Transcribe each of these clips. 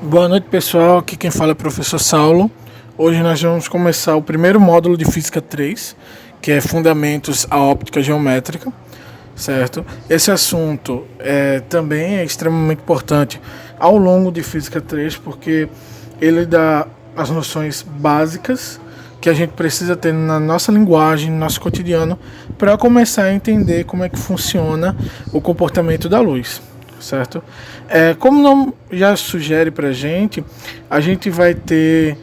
Boa noite, pessoal. Aqui quem fala é o professor Saulo. Hoje nós vamos começar o primeiro módulo de Física 3, que é Fundamentos à Óptica Geométrica, certo? Esse assunto também é extremamente importante ao longo de Física 3, porque ele dá as noções básicas que a gente precisa ter na nossa linguagem, no nosso cotidiano, para começar a entender como é que funciona o comportamento da luz. Certo? Como o nome já sugere para a gente vai ter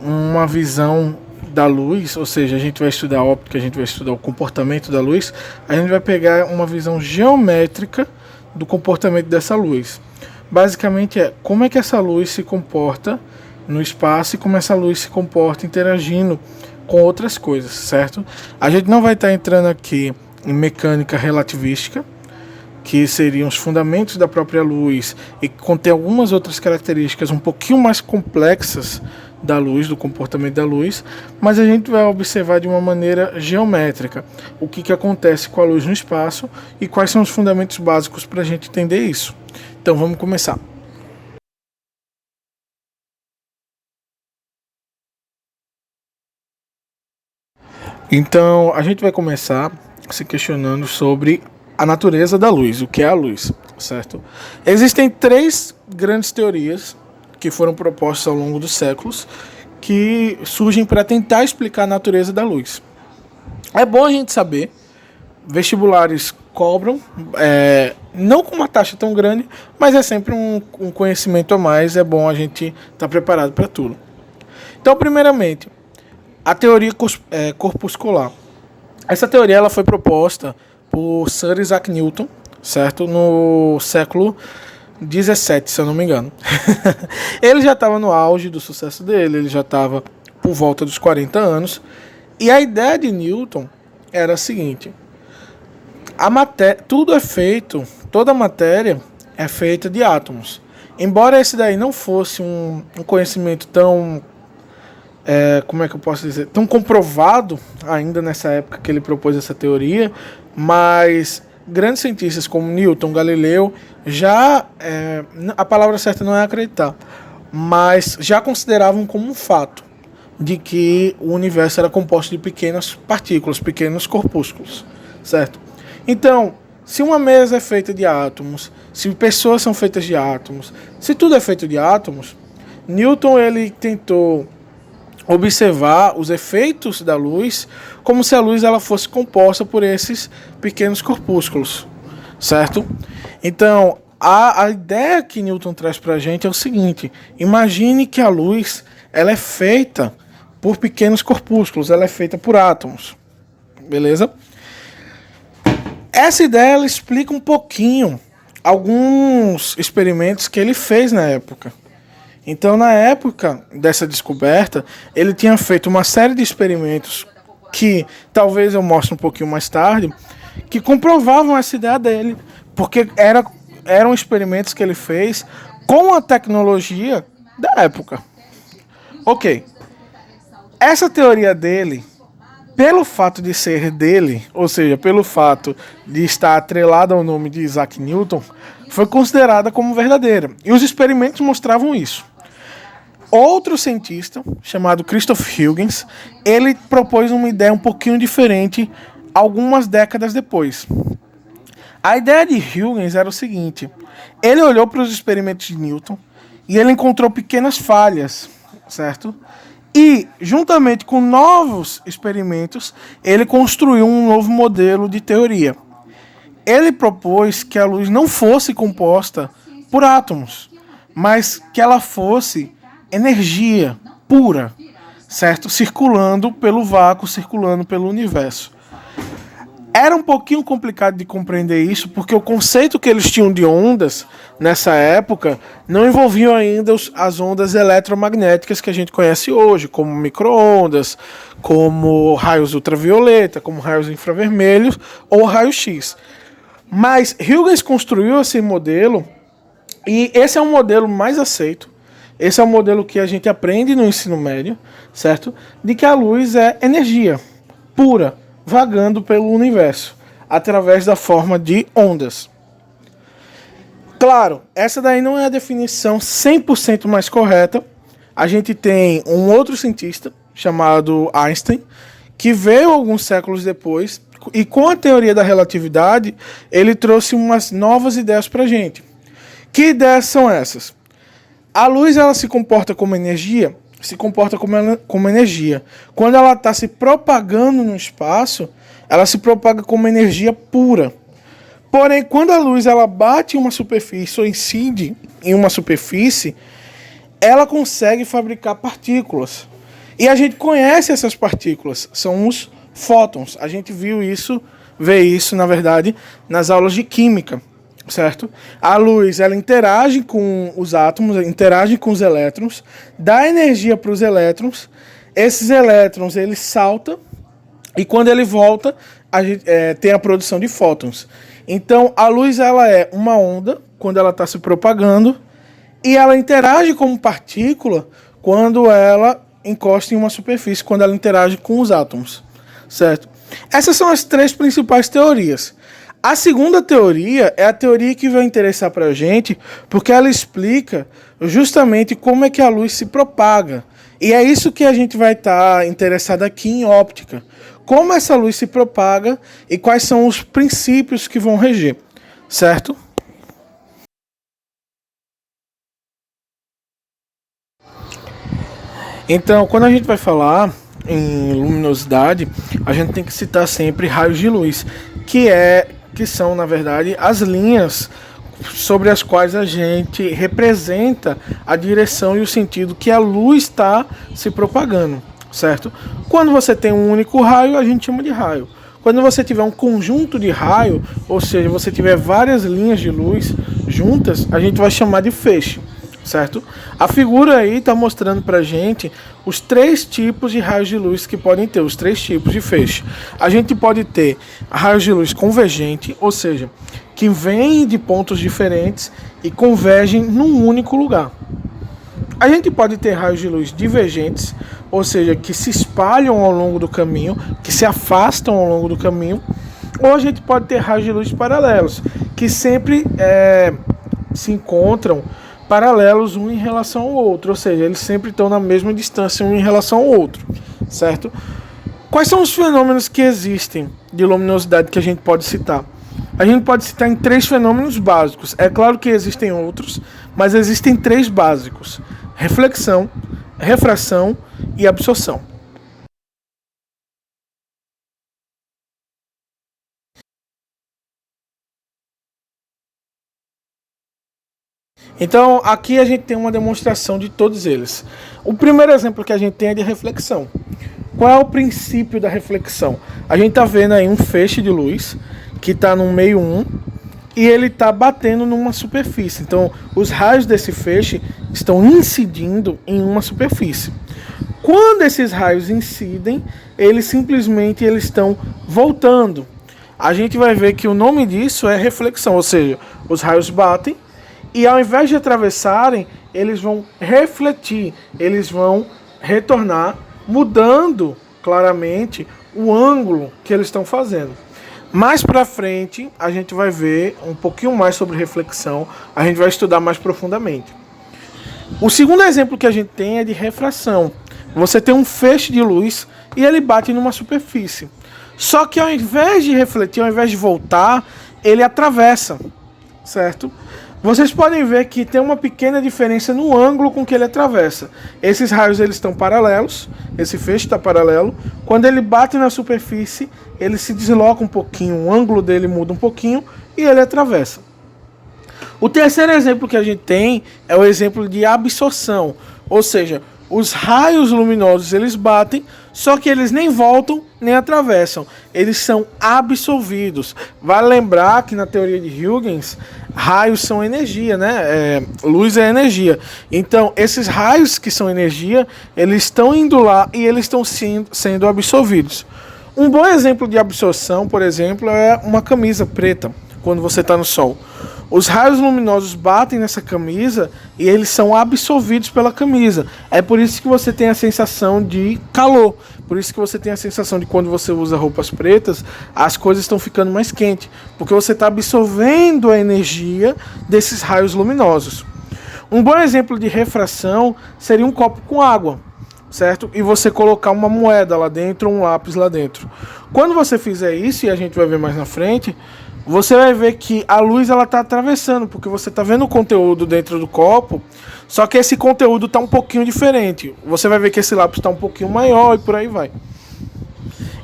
uma visão da luz, ou seja, a gente vai estudar a óptica, a gente vai estudar o comportamento da luz, a gente vai pegar uma visão geométrica do comportamento dessa luz. Basicamente como é que essa luz se comporta no espaço e como essa luz se comporta interagindo com outras coisas, certo? A gente não vai estar entrando aqui em mecânica relativística, que seriam os fundamentos da própria luz e que contém algumas outras características um pouquinho mais complexas da luz, do comportamento da luz, mas a gente vai observar de uma maneira geométrica o que acontece com a luz no espaço e quais são os fundamentos básicos para a gente entender isso. Então vamos começar. Então a gente vai começar se questionando sobre a natureza da luz, o que é a luz, certo? Existem três grandes teorias que foram propostas ao longo dos séculos que surgem para tentar explicar a natureza da luz. É bom a gente saber, vestibulares cobram, não com uma taxa tão grande, mas é sempre um conhecimento a mais, é bom a gente estar preparado para tudo. Então, primeiramente, a teoria corpuscular. Essa teoria ela foi proposta por Sir Isaac Newton, certo? No século 17, se eu não me engano. Ele já estava no auge do sucesso dele, ele já estava por volta dos 40 anos. E a ideia de Newton era a seguinte: a matéria, toda a matéria é feita de átomos. Embora esse daí não fosse um conhecimento tão como é que eu posso dizer, tão comprovado ainda nessa época que ele propôs essa teoria, mas grandes cientistas como Newton, Galileu, já, a palavra certa não é acreditar, mas já consideravam como um fato de que o universo era composto de pequenas partículas, pequenos corpúsculos, certo? Então, se uma mesa é feita de átomos, se pessoas são feitas de átomos, se tudo é feito de átomos, Newton ele tentou observar os efeitos da luz como se a luz ela fosse composta por esses pequenos corpúsculos, certo? Então, a ideia que Newton traz para a gente é o seguinte: imagine que a luz ela é feita por pequenos corpúsculos, ela é feita por átomos, beleza? Essa ideia ela explica um pouquinho alguns experimentos que ele fez na época. Então, na época dessa descoberta, ele tinha feito uma série de experimentos que talvez eu mostre um pouquinho mais tarde, que comprovavam essa ideia dele, porque eram experimentos que ele fez com a tecnologia da época. Ok. Essa teoria dele, pelo fato de ser dele, ou seja, pelo fato de estar atrelada ao nome de Isaac Newton, foi considerada como verdadeira. E os experimentos mostravam isso. Outro cientista, chamado Christopher Huygens, ele propôs uma ideia um pouquinho diferente algumas décadas depois. A ideia de Huygens era o seguinte: ele olhou para os experimentos de Newton e ele encontrou pequenas falhas, certo? E, juntamente com novos experimentos, ele construiu um novo modelo de teoria. Ele propôs que a luz não fosse composta por átomos, mas que ela fosse energia pura, certo? Circulando pelo vácuo, circulando pelo universo. Era um pouquinho complicado de compreender isso, porque o conceito que eles tinham de ondas nessa época não envolviam ainda as ondas eletromagnéticas que a gente conhece hoje, como micro-ondas, como raios ultravioleta, como raios infravermelhos ou raio-x. Mas Huygens construiu esse modelo e esse é um modelo mais aceito. Esse é o modelo que a gente aprende no ensino médio, certo? De que a luz é energia pura, vagando pelo universo, através da forma de ondas. Claro, essa daí não é a definição 100% mais correta. A gente tem um outro cientista chamado Einstein, que veio alguns séculos depois, e com a teoria da relatividade, ele trouxe umas novas ideias para a gente. Que ideias são essas? A luz, ela se comporta como energia? Se comporta como energia. Quando ela está se propagando no espaço, ela se propaga como energia pura. Porém, quando a luz ela bate em uma superfície ou incide em uma superfície, ela consegue fabricar partículas. E a gente conhece essas partículas, são os fótons. A gente vê isso, na verdade, nas aulas de química, certo? A luz, ela interage com os átomos, interage com os elétrons, dá energia para os elétrons. Esses elétrons, eles saltam e quando ele volta, a gente tem a produção de fótons. Então, a luz, ela é uma onda quando ela está se propagando e ela interage como partícula quando ela encosta em uma superfície, quando ela interage com os átomos, certo? Essas são as três principais teorias. A segunda teoria é a teoria que vai interessar para a gente, porque ela explica justamente como é que a luz se propaga. E é isso que a gente vai estar interessado aqui em óptica. Como essa luz se propaga e quais são os princípios que vão reger, certo? Então, quando a gente vai falar em luminosidade, a gente tem que citar sempre raios de luz, que são, na verdade, as linhas sobre as quais a gente representa a direção e o sentido que a luz está se propagando, certo? Quando você tem um único raio, a gente chama de raio. Quando você tiver um conjunto de raio, ou seja, você tiver várias linhas de luz juntas, a gente vai chamar de feixe, certo? A figura aí está mostrando para a gente os três tipos de raios de luz que podem ter, os três tipos de feixe. A gente pode ter raios de luz convergente, ou seja, que vêm de pontos diferentes e convergem num único lugar. A gente pode ter raios de luz divergentes, ou seja, que se espalham ao longo do caminho, que se afastam ao longo do caminho. Ou a gente pode ter raios de luz paralelos, que sempre se encontram paralelos um em relação ao outro, ou seja, eles sempre estão na mesma distância um em relação ao outro, certo? Quais são os fenômenos que existem de luminosidade que a gente pode citar? A gente pode citar em três fenômenos básicos. É claro que existem outros, mas existem três básicos: reflexão, refração e absorção. Então, aqui a gente tem uma demonstração de todos eles. O primeiro exemplo que a gente tem é de reflexão. Qual é o princípio da reflexão? A gente está vendo aí um feixe de luz que está no meio 1 e ele está batendo numa superfície. Então, os raios desse feixe estão incidindo em uma superfície. Quando esses raios incidem, eles simplesmente estão voltando. A gente vai ver que o nome disso é reflexão, ou seja, os raios batem e ao invés de atravessarem, eles vão refletir, eles vão retornar, mudando claramente o ângulo que eles estão fazendo. Mais para frente, a gente vai ver um pouquinho mais sobre reflexão, a gente vai estudar mais profundamente. O segundo exemplo que a gente tem é de refração. Você tem um feixe de luz e ele bate numa superfície. Só que ao invés de refletir, ao invés de voltar, ele atravessa, certo? Vocês podem ver que tem uma pequena diferença no ângulo com que ele atravessa. Esses raios eles estão paralelos, esse feixe está paralelo. Quando ele bate na superfície, ele se desloca um pouquinho, o ângulo dele muda um pouquinho e ele atravessa. O terceiro exemplo que a gente tem é o exemplo de absorção, ou seja, os raios luminosos eles batem, só que eles nem voltam nem atravessam, eles são absorvidos. Vale lembrar que na teoria de Huygens, raios são energia, né? Luz é energia. Então, esses raios que são energia, eles estão indo lá e eles estão sendo absorvidos. Um bom exemplo de absorção, por exemplo, é uma camisa preta. quando você está no sol. Os raios luminosos batem nessa camisa e eles são absorvidos pela camisa. É por isso que você tem a sensação de calor. Por isso que você tem a sensação de quando você usa roupas pretas, as coisas estão ficando mais quentes. Porque você está absorvendo a energia desses raios luminosos. Um bom exemplo de refração seria um copo com água, certo? E você colocar uma moeda lá dentro, um lápis lá dentro. Quando você fizer isso, e a gente vai ver mais na frente, você vai ver que a luz ela está atravessando, porque você está vendo o conteúdo dentro do copo, só que esse conteúdo está um pouquinho diferente. Você vai ver que esse lápis está um pouquinho maior e por aí vai.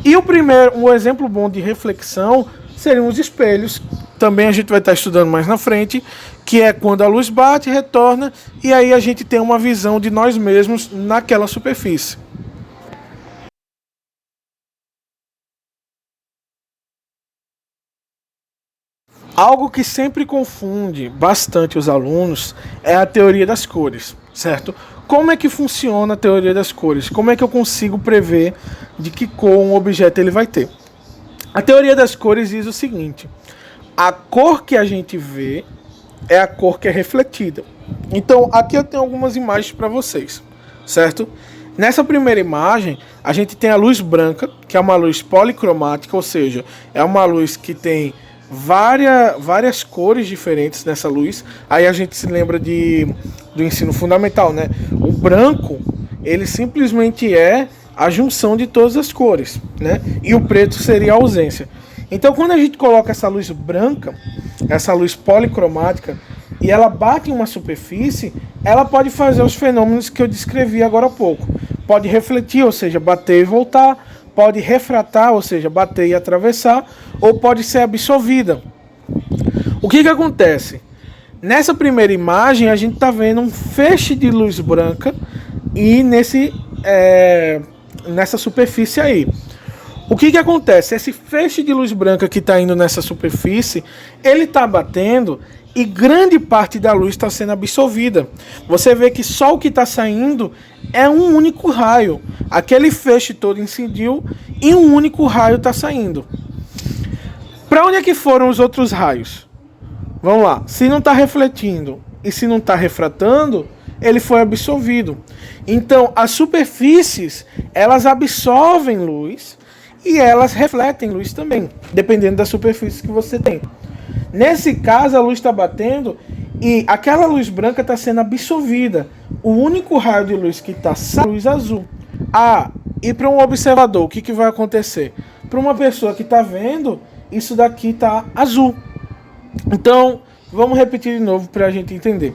E um exemplo bom de reflexão seriam os espelhos. Também a gente vai estar estudando mais na frente, que é quando a luz bate, retorna, e aí a gente tem uma visão de nós mesmos naquela superfície. Algo que sempre confunde bastante os alunos é a teoria das cores, certo? Como é que funciona a teoria das cores? Como é que eu consigo prever de que cor um objeto ele vai ter? A teoria das cores diz o seguinte: a cor que a gente vê é a cor que é refletida. Então, aqui eu tenho algumas imagens para vocês, certo? Nessa primeira imagem, a gente tem a luz branca, que é uma luz policromática, ou seja, é uma luz que tem várias cores diferentes nessa luz. Aí a gente se lembra do ensino fundamental, né? O branco, ele simplesmente é a junção de todas as cores, né? E o preto seria a ausência. Então, quando a gente coloca essa luz branca, essa luz policromática, e ela bate em uma superfície, ela pode fazer os fenômenos que eu descrevi agora há pouco. Pode refletir, ou seja, bater e voltar. Pode refratar, ou seja, bater e atravessar, ou pode ser absorvida. O que acontece? Nessa primeira imagem, a gente está vendo um feixe de luz branca e nessa superfície aí. O que acontece? Esse feixe de luz branca que está indo nessa superfície, ele está batendo e grande parte da luz está sendo absorvida. Você vê que só o que está saindo é um único raio. Aquele feixe todo incidiu e um único raio está saindo. Para onde é que foram os outros raios? Vamos lá. Se não está refletindo e se não está refratando, ele foi absorvido. Então, as superfícies, elas absorvem luz e elas refletem luz também, dependendo da superfície que você tem. Nesse caso, a luz está batendo e aquela luz branca está sendo absorvida. O único raio de luz que está saindo é a luz azul. E para um observador, o que vai acontecer? Para uma pessoa que está vendo, isso daqui está azul. Então, vamos repetir de novo para a gente entender.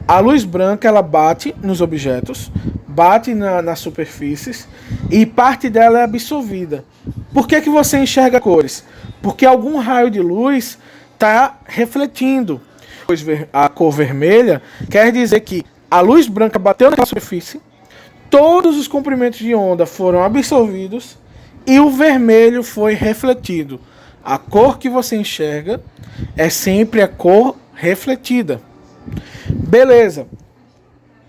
A luz branca, ela bate nos objetos, bate nas superfícies e parte dela é absorvida. Por que você enxerga cores? Porque algum raio de luz está refletindo. A cor vermelha quer dizer que a luz branca bateu na superfície, todos os comprimentos de onda foram absorvidos e o vermelho foi refletido. A cor que você enxerga é sempre a cor refletida. Beleza.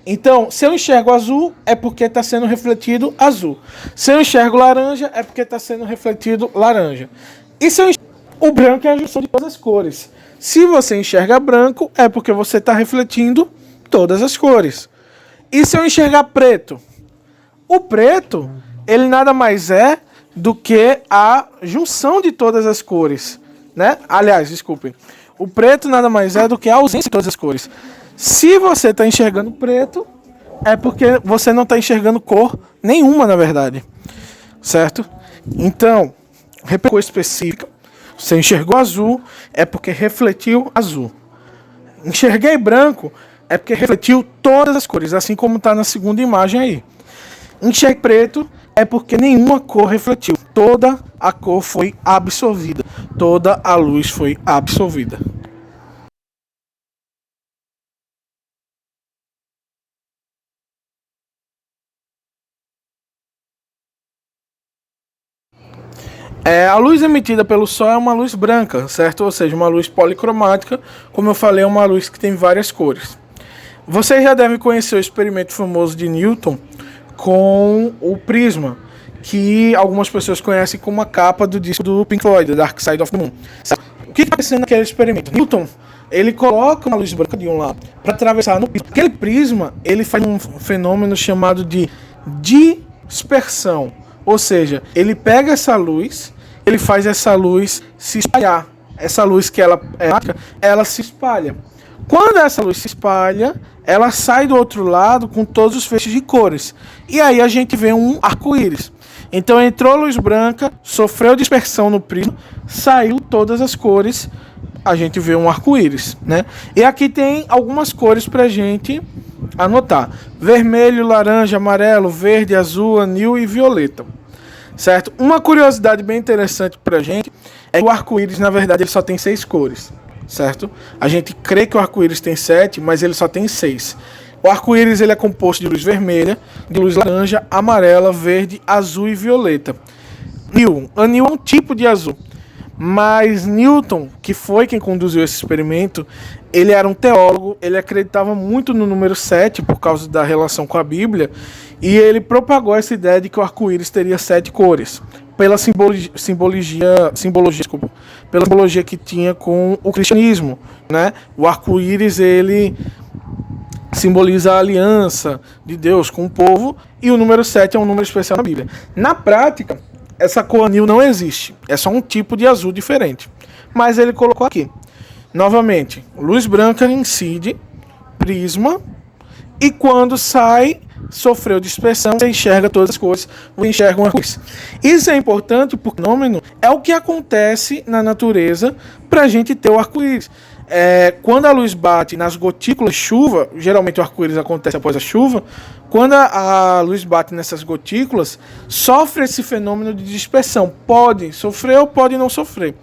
Então, se eu enxergo azul, é porque está sendo refletido azul. Se eu enxergo laranja, é porque está sendo refletido laranja. E se eu enxergo... O branco é a junção de todas as cores. Se você enxerga branco, é porque você está refletindo todas as cores. E se eu enxergar preto? O preto, ele nada mais é do que a junção de todas as cores, né? Aliás, desculpem. O preto nada mais é do que a ausência de todas as cores. Se você está enxergando preto, é porque você não está enxergando cor nenhuma, na verdade. Certo? Então, cor específica. Você enxergou azul, é porque refletiu azul. Enxerguei branco, é porque refletiu todas as cores, assim como está na segunda imagem aí. Enxerguei preto, é porque nenhuma cor refletiu. Toda a cor foi absorvida. Toda a luz foi absorvida. A luz emitida pelo Sol é uma luz branca, certo? Ou seja, uma luz policromática. Como eu falei, é uma luz que tem várias cores. Vocês já devem conhecer o experimento famoso de Newton com o prisma, que algumas pessoas conhecem como a capa do disco do Pink Floyd, The Dark Side of the Moon. que está acontecendo naquele experimento? Newton, ele coloca uma luz branca de um lado para atravessar no prisma. Aquele prisma, ele faz um fenômeno chamado de dispersão. Ou seja, ele pega essa luz, ele faz essa luz se espalhar. Essa luz que ela se espalha. Quando essa luz se espalha, ela sai do outro lado com todos os feixes de cores. E aí a gente vê um arco-íris. Então entrou luz branca, sofreu dispersão no prisma, saiu todas as cores, a gente vê um arco-íris, né? E aqui tem algumas cores para a gente anotar: vermelho, laranja, amarelo, verde, azul, anil e violeta, certo? Uma curiosidade bem interessante para a gente é que o arco-íris, na verdade, ele só tem 6 cores, certo? A gente crê que o arco-íris tem 7, mas ele só tem 6. O arco-íris ele é composto de luz vermelha, de luz laranja, amarela, verde, azul e violeta. Anil é um tipo de azul. Mas Newton, que foi quem conduziu esse experimento, ele era um teólogo, ele acreditava muito no número 7 por causa da relação com a Bíblia, e ele propagou essa ideia de que o arco-íris teria 7 cores, pela simbologia que tinha com o cristianismo, né? O arco-íris ele simboliza a aliança de Deus com o povo, e o número 7 é um número especial na Bíblia. Na prática, essa cor anil não existe, é só um tipo de azul diferente. Mas ele colocou aqui, novamente, luz branca incide, prisma, e quando sai, sofreu dispersão, você enxerga todas as cores, você enxerga uma luz. Isso é importante porque o fenômeno é o que acontece na natureza para a gente ter o arco-íris. Quando a luz bate nas gotículas de chuva, geralmente o arco-íris acontece após a chuva, quando a luz bate nessas gotículas, sofre esse fenômeno de dispersão. Pode sofrer ou pode não sofrer.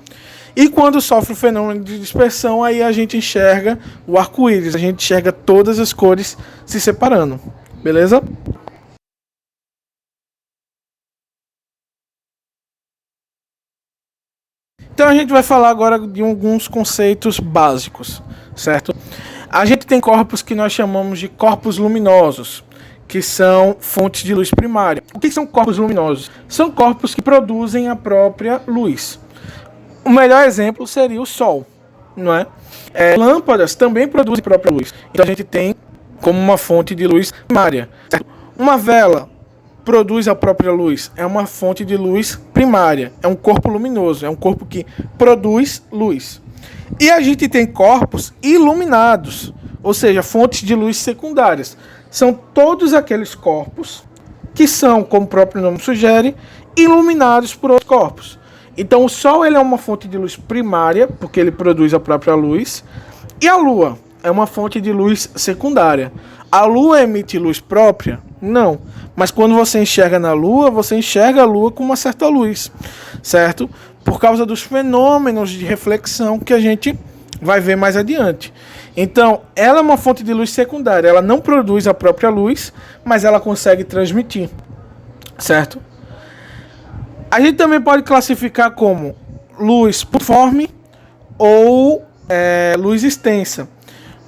E quando sofre o fenômeno de dispersão, aí a gente enxerga o arco-íris, a gente enxerga todas as cores se separando. Beleza? Então a gente vai falar agora de alguns conceitos básicos, certo? A gente tem corpos que nós chamamos de corpos luminosos, que são fontes de luz primária. O que são corpos luminosos? São corpos que produzem a própria luz. O melhor exemplo seria o Sol, não é? Lâmpadas também produzem a própria luz. Então a gente tem como uma fonte de luz primária, certo? Uma vela produz a própria luz, é uma fonte de luz primária, é um corpo luminoso, é um corpo que produz luz. E a gente tem corpos iluminados, ou seja, fontes de luz secundárias. São todos aqueles corpos que são, como o próprio nome sugere, iluminados por outros corpos. Então o Sol ele é uma fonte de luz primária, porque ele produz a própria luz, e a Lua é uma fonte de luz secundária. A Lua emite luz própria? Não. Mas quando você enxerga na Lua, você enxerga a Lua com uma certa luz, certo? Por causa dos fenômenos de reflexão que a gente vai ver mais adiante. Então, ela é uma fonte de luz secundária. Ela não produz a própria luz, mas ela consegue transmitir, certo? A gente também pode classificar como luz pontiforme ou luz extensa.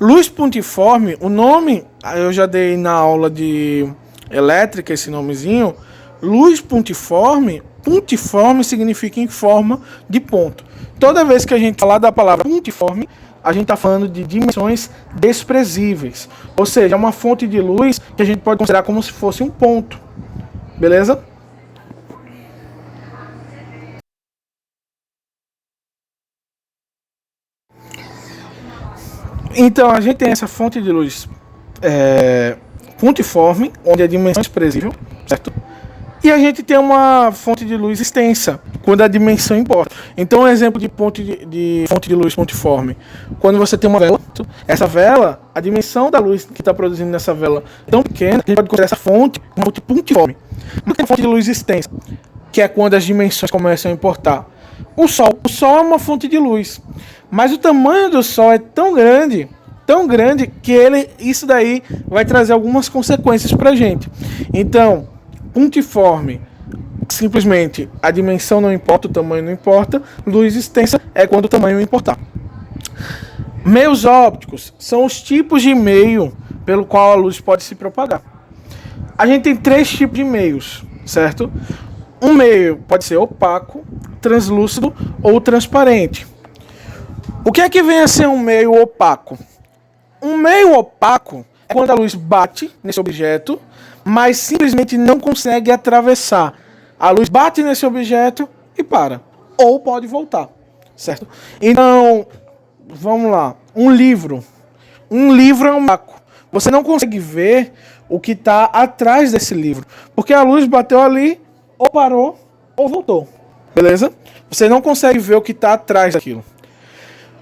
Luz pontiforme, o nome, eu já dei na aula de elétrica esse nomezinho. Luz pontiforme, pontiforme significa em forma de ponto. Toda vez que a gente falar da palavra pontiforme, a gente está falando de dimensões desprezíveis. Ou seja, é uma fonte de luz que a gente pode considerar como se fosse um ponto. Beleza? Então, a gente tem essa fonte de luz pontiforme, onde a dimensão é desprezível, certo? E a gente tem uma fonte de luz extensa, quando a dimensão importa. Então, um exemplo de fonte de luz pontiforme. Quando você tem uma vela, essa vela, a dimensão da luz que está produzindo nessa vela é tão pequena, a gente pode considerar essa fonte uma fonte pontiforme. Mas tem a fonte de luz extensa, que é quando as dimensões começam a importar. O Sol é uma fonte de luz, mas o tamanho do Sol é tão grande que isso daí vai trazer algumas consequências para a gente. Então, pontiforme, simplesmente a dimensão não importa, o tamanho não importa. Luz extensa é quando o tamanho importar. Meios ópticos são os tipos de meio pelo qual a luz pode se propagar. A gente tem 3 tipos de meios, certo? Um meio pode ser opaco, translúcido ou transparente. O que é que vem a ser um meio opaco? Um meio opaco é quando a luz bate nesse objeto, mas simplesmente não consegue atravessar. A luz bate nesse objeto e para. Ou pode voltar, certo? Então, vamos lá. Um livro. Um livro é um opaco. Você não consegue ver o que está atrás desse livro, porque a luz bateu ali, ou parou, ou voltou. Beleza? Você não consegue ver o que está atrás daquilo.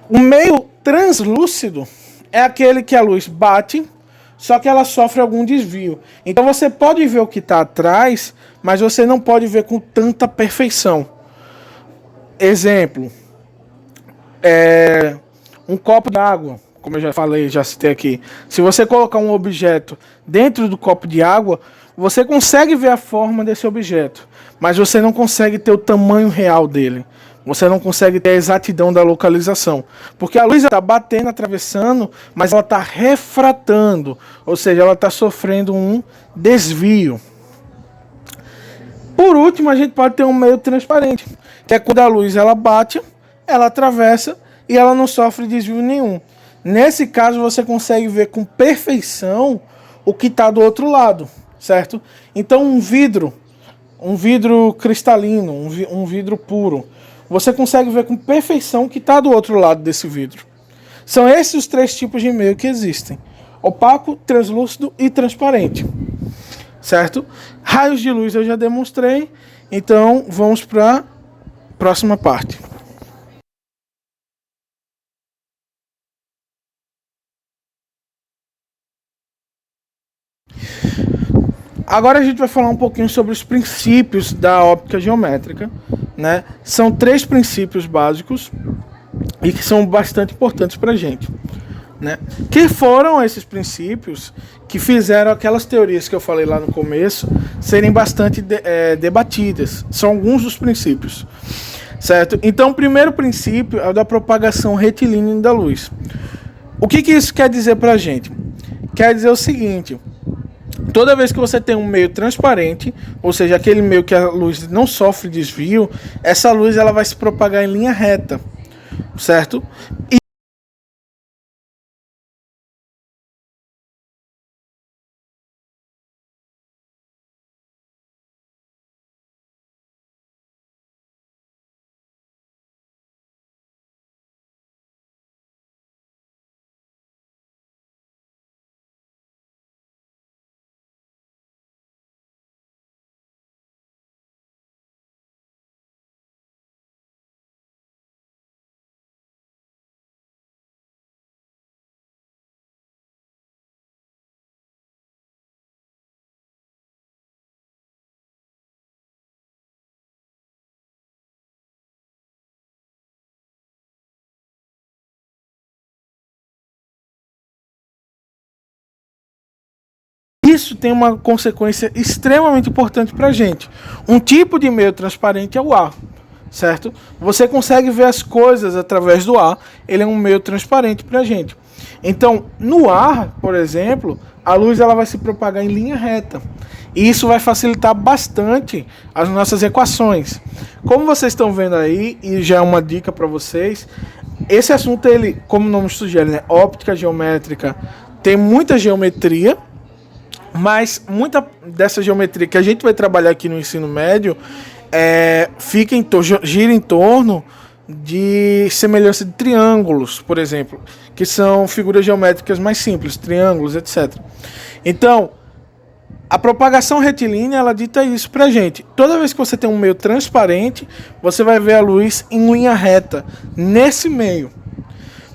O meio translúcido é aquele que a luz bate, só que ela sofre algum desvio. Então você pode ver o que está atrás, mas você não pode ver com tanta perfeição. Exemplo, um copo de água, como eu já falei, já citei aqui. Se você colocar um objeto dentro do copo de água, você consegue ver a forma desse objeto, mas você não consegue ter o tamanho real dele. Você não consegue ter a exatidão da localização. Porque a luz está batendo, atravessando, mas ela está refratando. Ou seja, ela está sofrendo um desvio. Por último, a gente pode ter um meio transparente, que é quando a luz ela bate, ela atravessa e ela não sofre desvio nenhum. Nesse caso, você consegue ver com perfeição o que está do outro lado, certo? Então, um vidro cristalino, um vidro puro, você consegue ver com perfeição o que está do outro lado desse vidro. São esses os 3 tipos de meio que existem: opaco, translúcido e transparente. Certo? Raios de luz eu já demonstrei, então vamos para a próxima parte. Agora a gente vai falar um pouquinho sobre os princípios da óptica geométrica, né? São 3 princípios básicos e que são bastante importantes para a gente, né? Que foram esses princípios que fizeram aquelas teorias que eu falei lá no começo serem bastante debatidas. São alguns dos princípios, certo? Então, o primeiro princípio é o da propagação retilínea da luz. O que isso quer dizer para a gente? Quer dizer o seguinte: toda vez que você tem um meio transparente, ou seja, aquele meio que a luz não sofre desvio, essa luz ela vai se propagar em linha reta, certo? Isso tem uma consequência extremamente importante para a gente. Um tipo de meio transparente é o ar, certo? Você consegue ver as coisas através do ar, ele é um meio transparente para a gente. Então, no ar, por exemplo, a luz ela vai se propagar em linha reta. E isso vai facilitar bastante as nossas equações. Como vocês estão vendo aí, e já é uma dica para vocês, esse assunto, ele, como o nome sugere, né, óptica geométrica, tem muita geometria, mas muita dessa geometria que a gente vai trabalhar aqui no ensino médio gira em torno de semelhança de triângulos, por exemplo, que são figuras geométricas mais simples, triângulos, etc. Então, a propagação retilínea, ela dita isso pra gente. Toda vez que você tem um meio transparente, você vai ver a luz em linha reta, nesse meio.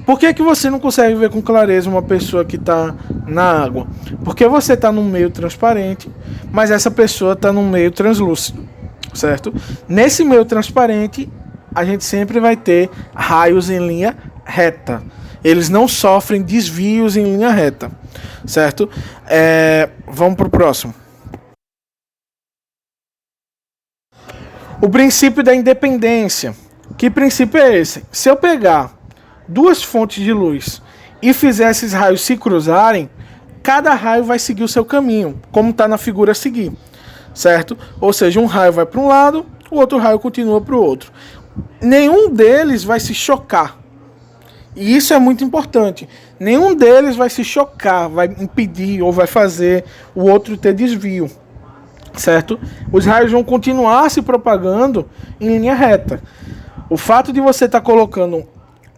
Por que você não consegue ver com clareza uma pessoa que está na água? Porque você está num meio transparente, mas essa pessoa está num meio translúcido, certo? Nesse meio transparente, a gente sempre vai ter raios em linha reta. Eles não sofrem desvios em linha reta, certo? Vamos para o próximo. O princípio da independência. Que princípio é esse? Se eu pegar 2 fontes de luz e fizer esses raios se cruzarem, cada raio vai seguir o seu caminho, como está na figura a seguir, certo? Ou seja, um raio vai para um lado, o outro raio continua para o outro. Nenhum deles vai se chocar. E isso é muito importante. Nenhum deles vai se chocar, vai impedir ou vai fazer o outro ter desvio, certo? Os raios vão continuar se propagando em linha reta. O fato de você estar colocando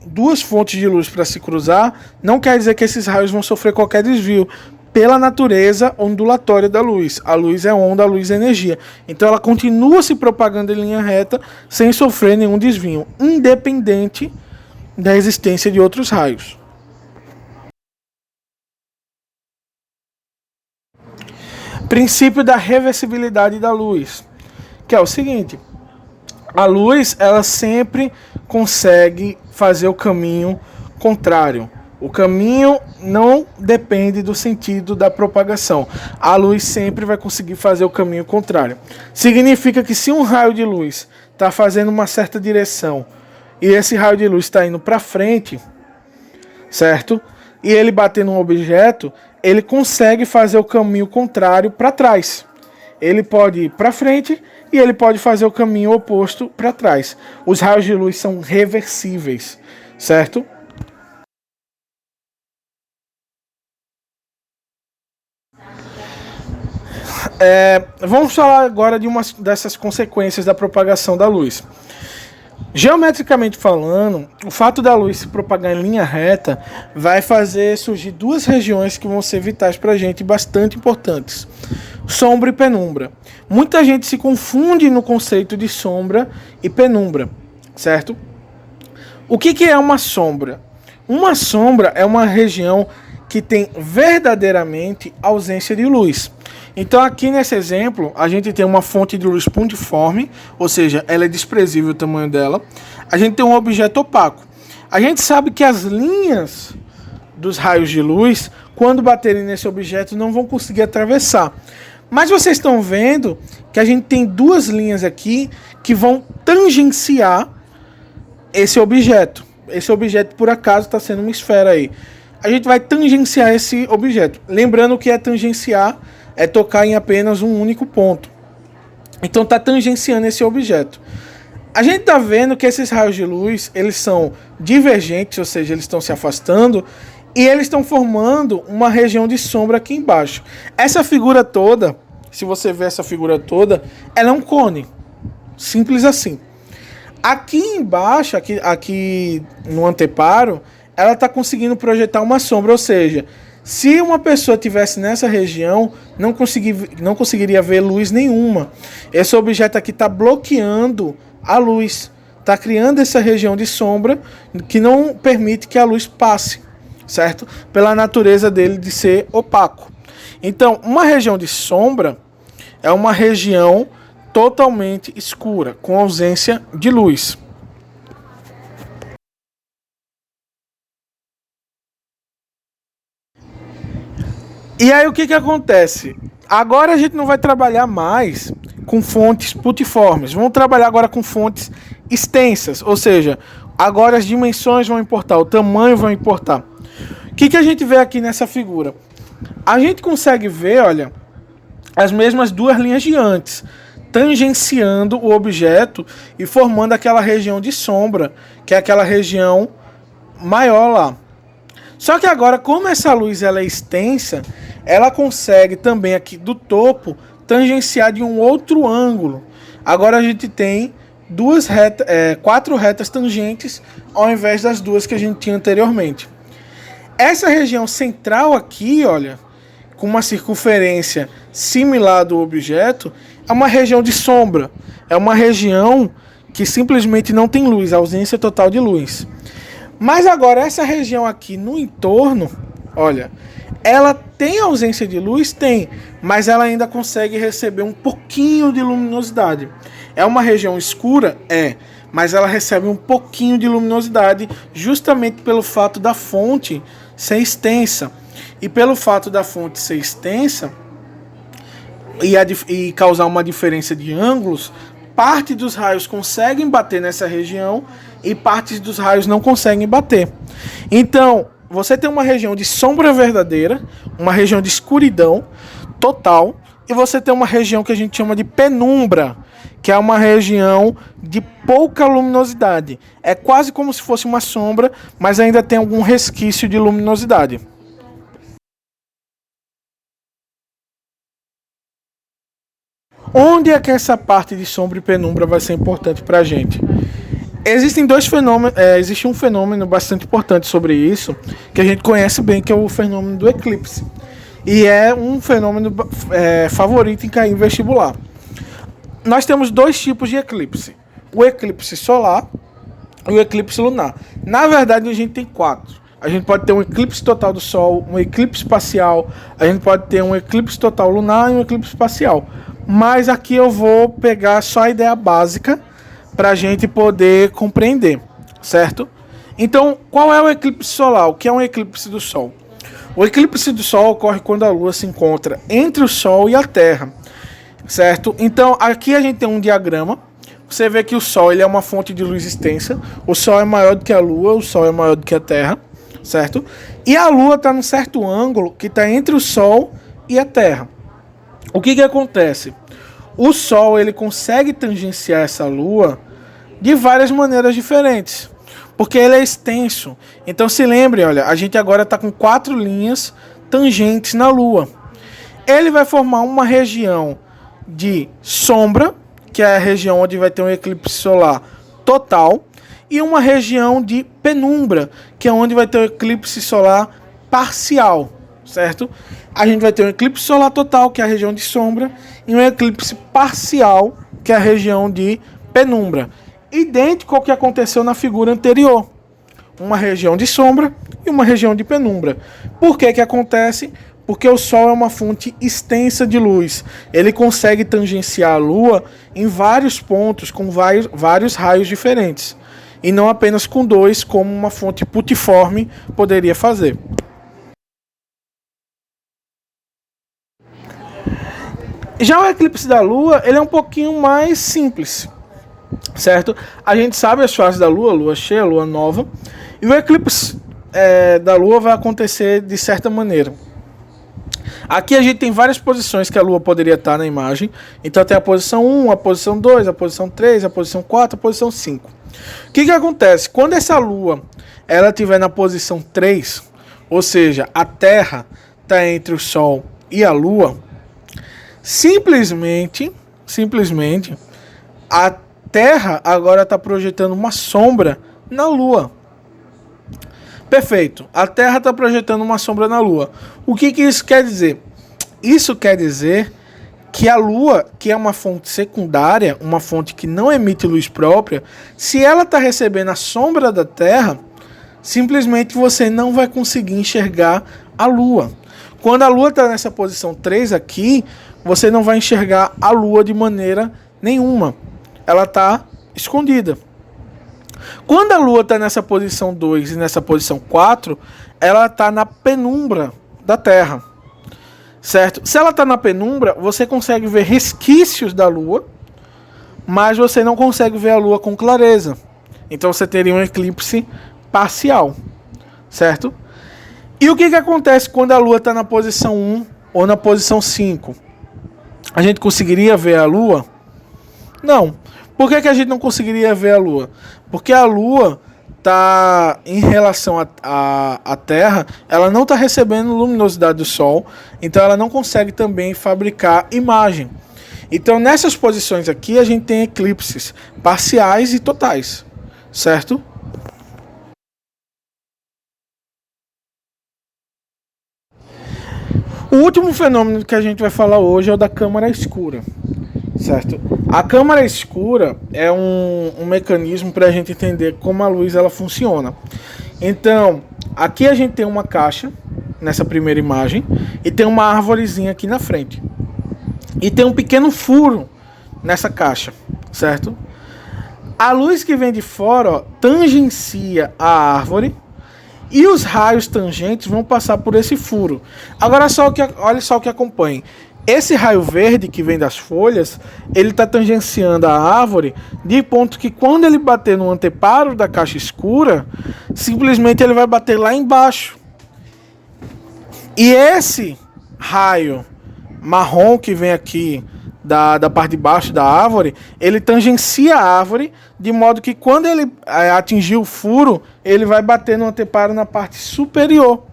duas fontes de luz para se cruzar não quer dizer que esses raios vão sofrer qualquer desvio pela natureza ondulatória da luz. A luz é onda, a luz é energia. Então ela continua se propagando em linha reta sem sofrer nenhum desvio, independente da existência de outros raios. Princípio da reversibilidade da luz, que é o seguinte: a luz ela sempre consegue fazer o caminho contrário. O caminho não depende do sentido da propagação. A luz sempre vai conseguir fazer o caminho contrário. Significa que se um raio de luz está fazendo uma certa direção e esse raio de luz está indo para frente, certo? E ele bater num objeto, ele consegue fazer o caminho contrário para trás. Ele pode ir para frente e ele pode fazer o caminho oposto para trás. Os raios de luz são reversíveis, certo? Vamos falar agora de uma dessas consequências da propagação da luz. Geometricamente falando, o fato da luz se propagar em linha reta vai fazer surgir duas regiões que vão ser vitais para a gente, bastante importantes: sombra e penumbra. Muita gente se confunde no conceito de sombra e penumbra, certo? O que é uma sombra? Uma sombra é uma região que tem verdadeiramente ausência de luz. Então aqui nesse exemplo, a gente tem uma fonte de luz pontiforme, ou seja, ela é desprezível o tamanho dela. A gente tem um objeto opaco. A gente sabe que as linhas dos raios de luz, quando baterem nesse objeto, não vão conseguir atravessar. Mas vocês estão vendo que a gente tem duas linhas aqui que vão tangenciar esse objeto. Esse objeto, por acaso, está sendo uma esfera aí. A gente vai tangenciar esse objeto. Lembrando que é tangenciar é tocar em apenas um único ponto. Então está tangenciando esse objeto. A gente está vendo que esses raios de luz, eles são divergentes, ou seja, eles estão se afastando e eles estão formando uma região de sombra aqui embaixo. Essa figura toda, se você ver essa figura toda, ela é um cone. Simples assim. Aqui embaixo, aqui no anteparo, ela está conseguindo projetar uma sombra, ou seja, se uma pessoa estivesse nessa região, não conseguiria ver luz nenhuma. Esse objeto aqui está bloqueando a luz, está criando essa região de sombra que não permite que a luz passe, certo? Pela natureza dele de ser opaco. Então, uma região de sombra é uma região totalmente escura, com ausência de luz. E aí o que acontece? Agora a gente não vai trabalhar mais com fontes putiformes. Vamos trabalhar agora com fontes extensas. Ou seja, agora as dimensões vão importar, o tamanho vai importar. O que a gente vê aqui nessa figura? A gente consegue ver, olha, as mesmas duas linhas de antes, tangenciando o objeto e formando aquela região de sombra, que é aquela região maior lá. Só que agora, como essa luz ela é extensa, ela consegue também aqui do topo tangenciar de um outro ângulo. Agora a gente tem quatro retas tangentes ao invés das duas que a gente tinha anteriormente. Essa região central aqui, olha, com uma circunferência similar do objeto, é uma região de sombra. É uma região que simplesmente não tem luz, ausência total de luz. Mas agora essa região aqui no entorno, olha, ela tem ausência de luz? Tem, mas ela ainda consegue receber um pouquinho de luminosidade. É uma região escura? É, mas ela recebe um pouquinho de luminosidade justamente pelo fato da fonte ser extensa. E pelo fato da fonte ser extensa e causar uma diferença de ângulos, parte dos raios conseguem bater nessa região e partes dos raios não conseguem bater. Então, você tem uma região de sombra verdadeira, uma região de escuridão total, e você tem uma região que a gente chama de penumbra, que é uma região de pouca luminosidade. É quase como se fosse uma sombra, mas ainda tem algum resquício de luminosidade. Onde é que essa parte de sombra e penumbra vai ser importante para a gente? Existem dois fenômenos, existe um fenômeno bastante importante sobre isso, que a gente conhece bem, que é o fenômeno do eclipse. E é um fenômeno favorito em cair em vestibular. Nós temos dois tipos de eclipse: o eclipse solar e o eclipse lunar. Na verdade, a gente tem quatro. A gente pode ter um eclipse total do Sol, um eclipse parcial, a gente pode ter um eclipse total lunar e um eclipse parcial. Mas aqui eu vou pegar só a ideia básica para a gente poder compreender, certo? Então, qual é o eclipse solar? O que é um eclipse do Sol? O eclipse do Sol ocorre quando a Lua se encontra entre o Sol e a Terra, certo? Então, aqui a gente tem um diagrama. Você vê que o Sol ele é uma fonte de luz extensa. O Sol é maior do que a Lua, o Sol é maior do que a Terra, certo? E a Lua está num certo ângulo que está entre o Sol e a Terra. O que acontece? O Sol ele consegue tangenciar essa Lua de várias maneiras diferentes, porque ele é extenso. Então se lembre, olha, a gente agora está com 4 linhas tangentes na Lua. Ele vai formar uma região de sombra, que é a região onde vai ter um eclipse solar total, e uma região de penumbra, que é onde vai ter um eclipse solar parcial, certo? A gente vai ter um eclipse solar total, que é a região de sombra, e um eclipse parcial, que é a região de penumbra. Idêntico ao que aconteceu na figura anterior. Uma região de sombra e uma região de penumbra. Por que acontece? Porque o Sol é uma fonte extensa de luz. Ele consegue tangenciar a Lua em vários pontos, com vários raios diferentes. E não apenas com 2, como uma fonte putiforme poderia fazer. Já o eclipse da Lua, ele é um pouquinho mais simples, certo? A gente sabe as fases da Lua, Lua cheia, Lua nova, e o eclipse da Lua vai acontecer de certa maneira. Aqui a gente tem várias posições que a Lua poderia estar na imagem. Então tem a posição 1, a posição 2, a posição 3, a posição 4, a posição 5. O que acontece? Quando essa Lua ela estiver na posição 3, ou seja, a Terra está entre o Sol e a Lua, simplesmente a Terra agora está projetando uma sombra na Lua. Perfeito. A Terra está projetando uma sombra na Lua. O que isso quer dizer? Isso quer dizer que a Lua, que é uma fonte secundária, uma fonte que não emite luz própria, se ela está recebendo a sombra da Terra, simplesmente você não vai conseguir enxergar a Lua. Quando a Lua está nessa posição 3 aqui, você não vai enxergar a Lua de maneira nenhuma. Ela está escondida. Quando a Lua está nessa posição 2 e nessa posição 4, ela está na penumbra da Terra. Certo? Se ela está na penumbra, você consegue ver resquícios da Lua, mas você não consegue ver a Lua com clareza. Então você teria um eclipse parcial. Certo? E o que acontece quando a Lua está na posição 1 ou na posição 5? A gente conseguiria ver a Lua? Não. Por que a gente não conseguiria ver a Lua? Porque a Lua está, em relação à Terra, ela não está recebendo luminosidade do Sol, então ela não consegue também fabricar imagem. Então nessas posições aqui a gente tem eclipses parciais e totais, certo? O último fenômeno que a gente vai falar hoje é o da câmara escura, certo? A câmara escura é um mecanismo para a gente entender como a luz ela funciona. Então, aqui a gente tem uma caixa, nessa primeira imagem, e tem uma árvorezinha aqui na frente. E tem um pequeno furo nessa caixa, certo? A luz que vem de fora, ó, tangencia a árvore, e os raios tangentes vão passar por esse furo. Agora olha só o que acompanha. Esse raio verde que vem das folhas, ele está tangenciando a árvore de ponto que quando ele bater no anteparo da caixa escura, simplesmente ele vai bater lá embaixo. E esse raio marrom que vem aqui da parte de baixo da árvore, ele tangencia a árvore, de modo que quando ele atingir o furo, ele vai bater no anteparo na parte superior.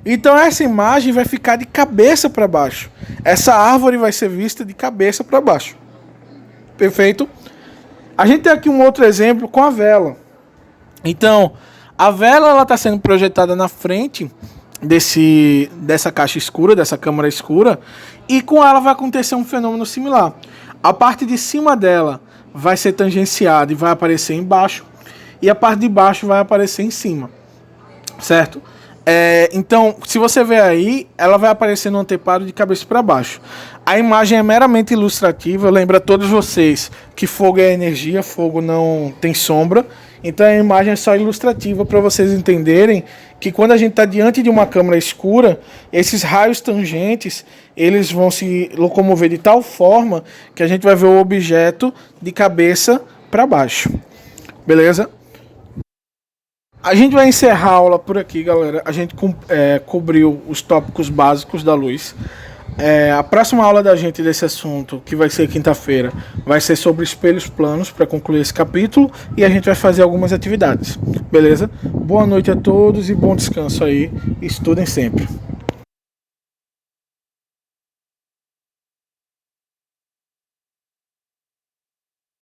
Então essa imagem vai ficar de cabeça para baixo. Essa árvore vai ser vista de cabeça para baixo. Perfeito? A gente tem aqui um outro exemplo com a vela. Então, a vela está sendo projetada na frente dessa caixa escura, dessa câmara escura, e com ela vai acontecer um fenômeno similar. A parte de cima dela vai ser tangenciada e vai aparecer embaixo, e a parte de baixo vai aparecer em cima, certo? Então, se você ver aí, ela vai aparecer no anteparo de cabeça para baixo. A imagem é meramente ilustrativa, lembra a todos vocês que fogo é energia, fogo não tem sombra. Então a imagem é só ilustrativa para vocês entenderem que quando a gente está diante de uma câmara escura, esses raios tangentes eles vão se locomover de tal forma que a gente vai ver o objeto de cabeça para baixo. Beleza? A gente vai encerrar a aula por aqui, galera. A gente cobriu os tópicos básicos da luz. A próxima aula da gente desse assunto, que vai ser quinta-feira, vai ser sobre espelhos planos para concluir esse capítulo, e a gente vai fazer algumas atividades. Beleza? Boa noite a todos e bom descanso aí. Estudem sempre.